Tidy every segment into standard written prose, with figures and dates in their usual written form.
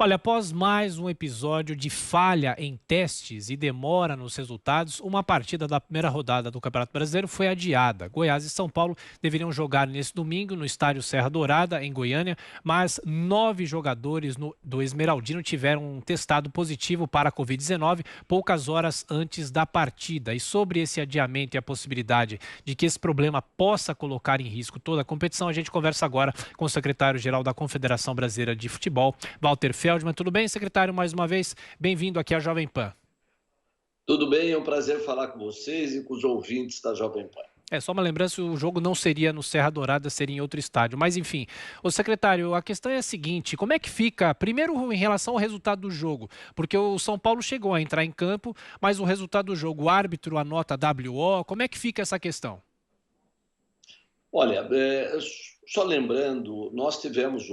Olha, após mais um episódio de falha em testes e demora nos resultados, uma partida da primeira rodada do Campeonato Brasileiro foi adiada. Goiás e São Paulo deveriam jogar nesse domingo no estádio Serra Dourada, em Goiânia, mas 9 jogadores do Esmeraldino tiveram um testado positivo para a Covid-19 poucas horas antes da partida. E sobre esse adiamento e a possibilidade de que esse problema possa colocar em risco toda a competição, a gente conversa agora com o secretário-geral da Confederação Brasileira de Futebol, Walter Feldman. Tudo bem, secretário? Mais uma vez, bem-vindo aqui à Jovem Pan. Tudo bem, é um prazer falar com vocês e com os ouvintes da Jovem Pan. Só uma lembrança, o jogo não seria no Serra Dourada, seria em outro estádio. Mas, enfim, ô secretário, a questão é a seguinte, como é que fica, primeiro em relação ao resultado do jogo? Porque o São Paulo chegou a entrar em campo, mas o resultado do jogo, o árbitro anota WO, como é que fica essa questão? Olha, só lembrando, nós tivemos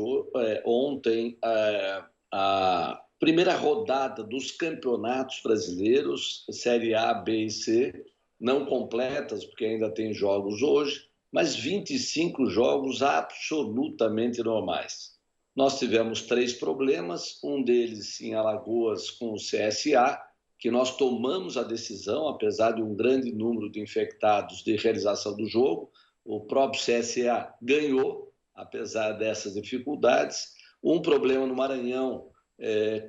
ontem a primeira rodada dos campeonatos brasileiros, Série A, B e C, não completas, porque ainda tem jogos hoje, mas 25 jogos absolutamente normais. Nós tivemos 3 problemas, um deles em Alagoas com o CSA, que nós tomamos a decisão, apesar de um grande número de infectados, de realização do jogo. O próprio CSA ganhou, apesar dessas dificuldades. Um problema no Maranhão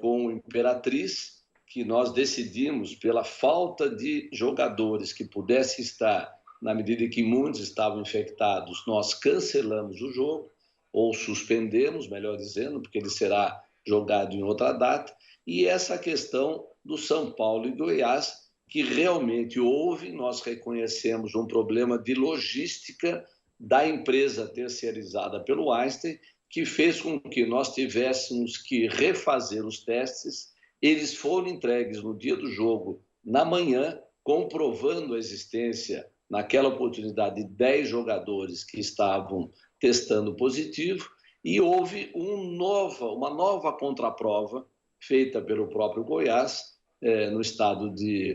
com o Imperatriz, que nós decidimos, pela falta de jogadores que pudessem estar, na medida em que muitos estavam infectados, nós cancelamos o jogo, ou suspendemos, melhor dizendo, porque ele será jogado em outra data. E essa questão do São Paulo e Goiás, que realmente houve, nós reconhecemos um problema de logística da empresa terceirizada pelo Einstein, que fez com que nós tivéssemos que refazer os testes. Eles foram entregues no dia do jogo, na manhã, comprovando a existência, naquela oportunidade, de 10 jogadores que estavam testando positivo, e houve uma nova contraprova feita pelo próprio Goiás, no estado de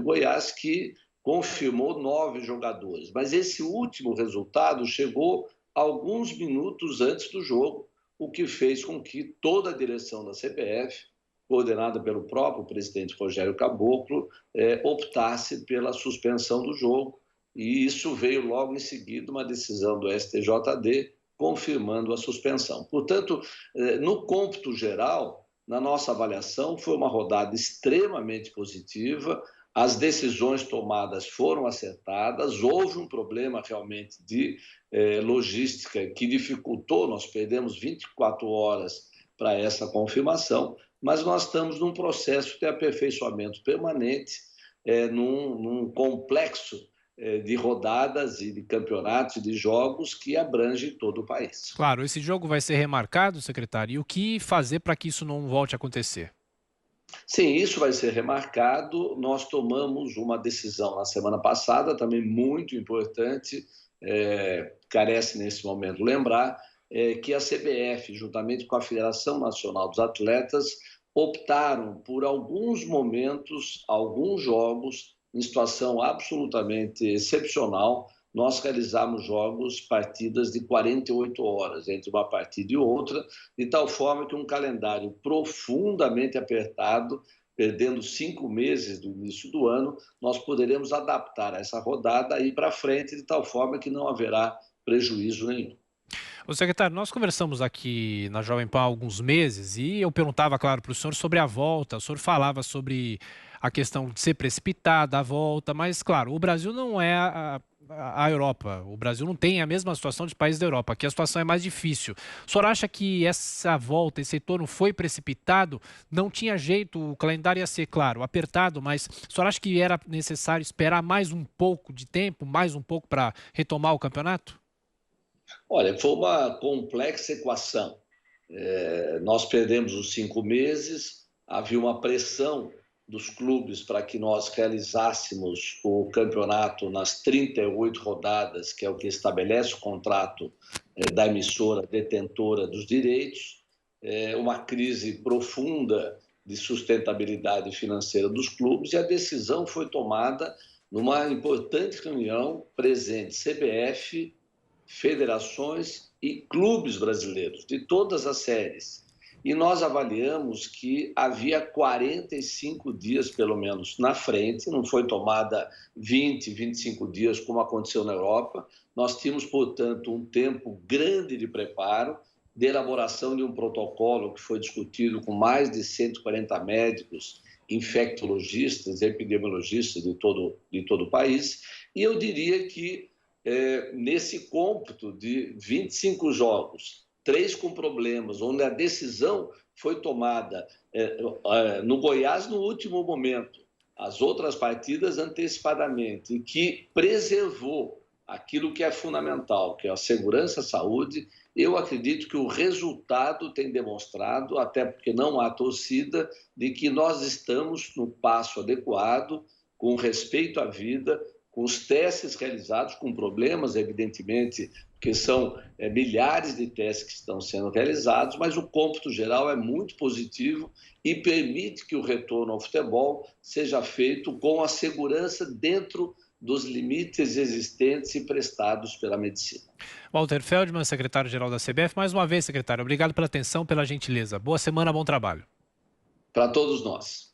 Goiás, que confirmou 9 jogadores. Mas esse último resultado chegou alguns minutos antes do jogo, o que fez com que toda a direção da CBF, coordenada pelo próprio presidente Rogério Caboclo, optasse pela suspensão do jogo, e isso veio logo em seguida uma decisão do STJD confirmando a suspensão. Portanto, no cômputo geral, na nossa avaliação, foi uma rodada extremamente positiva, as decisões tomadas foram acertadas, houve um problema realmente de logística que dificultou, nós perdemos 24 horas para essa confirmação, mas nós estamos num processo de aperfeiçoamento permanente, num complexo de rodadas e de campeonatos e de jogos que abrange todo o país. Claro, esse jogo vai ser remarcado, secretário, e o que fazer para que isso não volte a acontecer? Sim, isso vai ser remarcado. Nós tomamos uma decisão na semana passada, também muito importante, carece nesse momento lembrar, que a CBF, juntamente com a Federação Nacional dos Atletas, optaram por alguns momentos, alguns jogos, em situação absolutamente excepcional. Nós realizamos partidas de 48 horas entre uma partida e outra, de tal forma que um calendário profundamente apertado, perdendo 5 meses do início do ano, nós poderemos adaptar essa rodada e ir para frente de tal forma que não haverá prejuízo nenhum. Ô secretário, nós conversamos aqui na Jovem Pan há alguns meses e eu perguntava, claro, para o senhor sobre a volta. O senhor falava sobre a questão de ser precipitada a volta, mas, claro, o Brasil não é a Europa. O Brasil não tem a mesma situação dos países da Europa. Aqui a situação é mais difícil. O senhor acha que essa volta, esse retorno foi precipitado? Não tinha jeito, o calendário ia ser, claro, apertado, mas o senhor acha que era necessário esperar mais um pouco de tempo, mais um pouco para retomar o campeonato? Olha, foi uma complexa equação. Nós perdemos os 5 meses, havia uma pressão dos clubes para que nós realizássemos o campeonato nas 38 rodadas, que é o que estabelece o contrato da emissora detentora dos direitos, uma crise profunda de sustentabilidade financeira dos clubes, e a decisão foi tomada numa importante reunião presente CBF, federações e clubes brasileiros, de todas as séries. e nós avaliamos que havia 45 dias, pelo menos, na frente, não foi tomada 20, 25 dias, como aconteceu na Europa. Nós tínhamos, portanto, um tempo grande de preparo, de elaboração de um protocolo que foi discutido com mais de 140 médicos, infectologistas, epidemiologistas de todo o país, e eu diria que nesse cômputo de 25 jogos, 3 com problemas, onde a decisão foi tomada no Goiás no último momento, as outras partidas antecipadamente, e que preservou aquilo que é fundamental, que é a segurança, a saúde. Eu acredito que o resultado tem demonstrado, até porque não há torcida, de que nós estamos no passo adequado, com respeito à vida, com os testes realizados, com problemas, evidentemente, porque são milhares de testes que estão sendo realizados, mas o cômputo geral é muito positivo e permite que o retorno ao futebol seja feito com a segurança dentro dos limites existentes e prestados pela medicina. Walter Feldman, secretário-geral da CBF. Mais uma vez, secretário, obrigado pela atenção, pela gentileza. Boa semana, bom trabalho. Para todos nós.